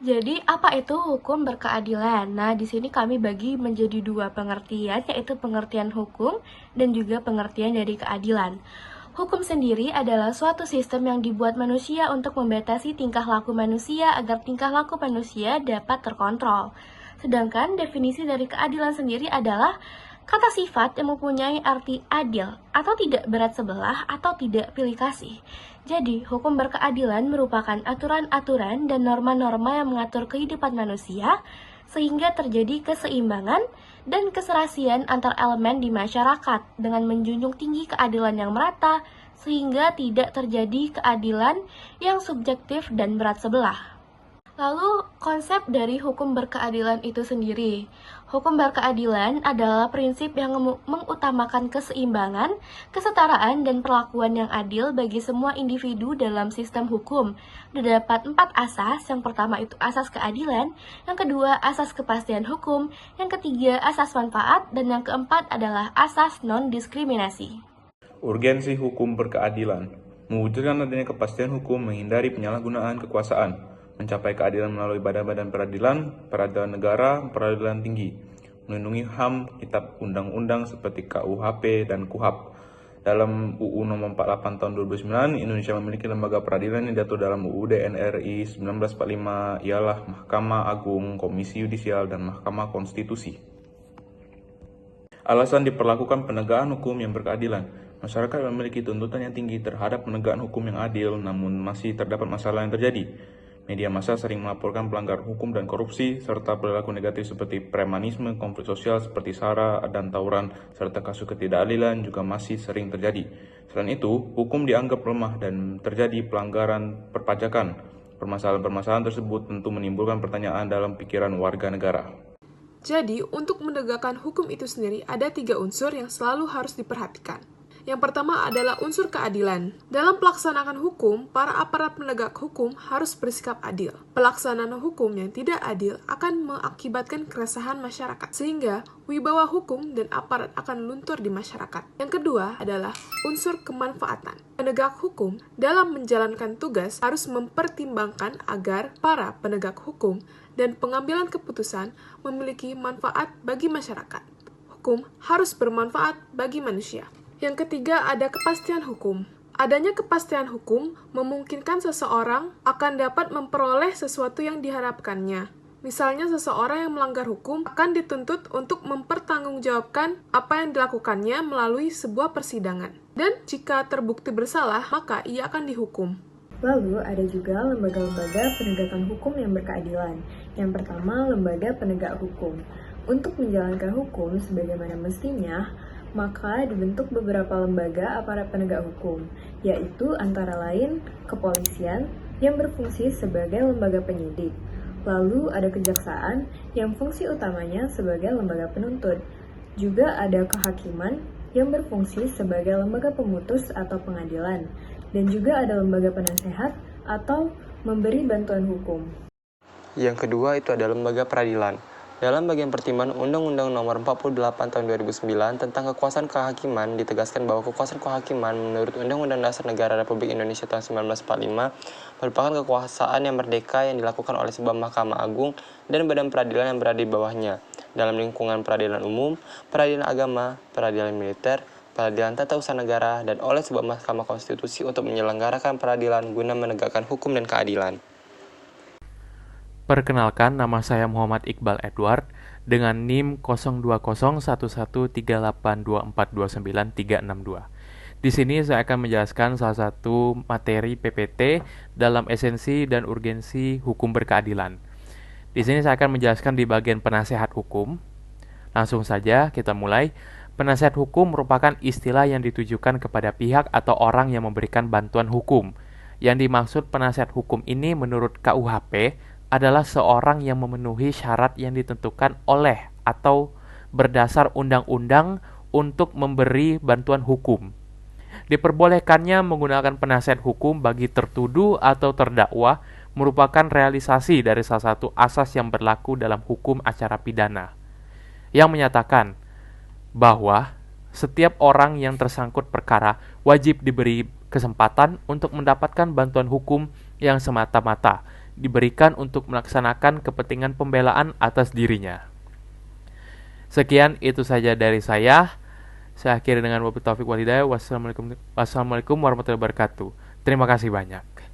Jadi, apa itu hukum berkeadilan? Nah, di sini kami bagi menjadi dua pengertian, yaitu pengertian hukum dan juga pengertian dari keadilan. Hukum sendiri adalah suatu sistem yang dibuat manusia untuk membatasi tingkah laku manusia agar tingkah laku manusia dapat terkontrol. Sedangkan definisi dari keadilan sendiri adalah kata sifat yang mempunyai arti adil atau tidak berat sebelah atau tidak pilih kasih. Jadi, hukum berkeadilan merupakan aturan-aturan dan norma-norma yang mengatur kehidupan manusia sehingga terjadi keseimbangan dan keserasian antar elemen di masyarakat dengan menjunjung tinggi keadilan yang merata sehingga tidak terjadi keadilan yang subjektif dan berat sebelah. Lalu, konsep dari hukum berkeadilan itu sendiri. Hukum berkeadilan adalah prinsip yang mengutamakan keseimbangan, kesetaraan, dan perlakuan yang adil bagi semua individu dalam sistem hukum. Terdapat 4 asas, yang pertama itu asas keadilan, yang kedua asas kepastian hukum, yang ketiga asas manfaat, dan yang keempat adalah asas non-diskriminasi. Urgensi hukum berkeadilan, mewujudkan adanya kepastian hukum, menghindari penyalahgunaan kekuasaan, mencapai keadilan melalui badan-badan peradilan, peradilan negara, peradilan tinggi, melindungi HAM, kitab undang-undang seperti KUHP dan KUHAP. Dalam UU Nomor 48 Tahun 2009, Indonesia memiliki lembaga peradilan yang diatur dalam UUD NRI 1945, ialah Mahkamah Agung, Komisi Yudisial, dan Mahkamah Konstitusi. Alasan diperlakukan penegakan hukum yang berkeadilan. Masyarakat memiliki tuntutan yang tinggi terhadap penegakan hukum yang adil, namun masih terdapat masalah yang terjadi. Media massa sering melaporkan pelanggaran hukum dan korupsi, serta perilaku negatif seperti premanisme, konflik sosial seperti SARA dan tawuran, serta kasus ketidakadilan juga masih sering terjadi. Selain itu, hukum dianggap lemah dan terjadi pelanggaran perpajakan. Permasalahan-permasalahan tersebut tentu menimbulkan pertanyaan dalam pikiran warga negara. Jadi, untuk menegakkan hukum itu sendiri ada 3 unsur yang selalu harus diperhatikan. Yang pertama adalah unsur keadilan. Dalam pelaksanaan hukum, para aparat penegak hukum harus bersikap adil. Pelaksanaan hukum yang tidak adil akan mengakibatkan keresahan masyarakat, sehingga wibawa hukum dan aparat akan luntur di masyarakat. Yang kedua adalah unsur kemanfaatan. Penegak hukum dalam menjalankan tugas harus mempertimbangkan agar para penegak hukum dan pengambilan keputusan memiliki manfaat bagi masyarakat. Hukum harus bermanfaat bagi manusia. Yang ketiga ada kepastian hukum. Adanya kepastian hukum memungkinkan seseorang akan dapat memperoleh sesuatu yang diharapkannya. Misalnya seseorang yang melanggar hukum akan dituntut untuk mempertanggungjawabkan apa yang dilakukannya melalui sebuah persidangan. Dan jika terbukti bersalah, maka ia akan dihukum. Lalu ada juga lembaga-lembaga penegakan hukum yang berkeadilan. Yang pertama, lembaga penegak hukum. Untuk menjalankan hukum sebagaimana mestinya, maka dibentuk beberapa lembaga aparat penegak hukum, yaitu antara lain kepolisian yang berfungsi sebagai lembaga penyidik. Lalu ada kejaksaan yang fungsi utamanya sebagai lembaga penuntut. Juga ada kehakiman yang berfungsi sebagai lembaga pemutus atau pengadilan. Dan juga ada lembaga penasehat atau memberi bantuan hukum. Yang kedua itu adalah lembaga peradilan. Dalam bagian pertimbangan Undang-Undang Nomor 48 Tahun 2009 tentang kekuasaan kehakiman, ditegaskan bahwa kekuasaan kehakiman menurut Undang-Undang Dasar Negara Republik Indonesia tahun 1945 merupakan kekuasaan yang merdeka yang dilakukan oleh sebuah Mahkamah Agung dan badan peradilan yang berada di bawahnya dalam lingkungan peradilan umum, peradilan agama, peradilan militer, peradilan tata usaha negara, dan oleh sebuah Mahkamah Konstitusi untuk menyelenggarakan peradilan guna menegakkan hukum dan keadilan. Perkenalkan, nama saya Muhammad Iqbal Edward dengan NIM 02011382429362. Di sini saya akan menjelaskan salah satu materi PPT dalam esensi dan urgensi hukum berkeadilan. Di sini saya akan menjelaskan di bagian penasehat hukum. Langsung saja kita mulai. Penasehat hukum merupakan istilah yang ditujukan kepada pihak atau orang yang memberikan bantuan hukum. Yang dimaksud penasehat hukum ini menurut KUHP adalah seorang yang memenuhi syarat yang ditentukan oleh atau berdasar undang-undang untuk memberi bantuan hukum. Diperbolehkannya menggunakan penasihat hukum bagi tertuduh atau terdakwa merupakan realisasi dari salah satu asas yang berlaku dalam hukum acara pidana, yang menyatakan bahwa setiap orang yang tersangkut perkara wajib diberi kesempatan untuk mendapatkan bantuan hukum yang semata-mata diberikan untuk melaksanakan kepentingan pembelaan atas dirinya. Sekian itu saja dari saya. Saya akhiri dengan wabillahi taufiq wal hidayah. Wassalamualaikum warahmatullahi wabarakatuh. Terima kasih banyak.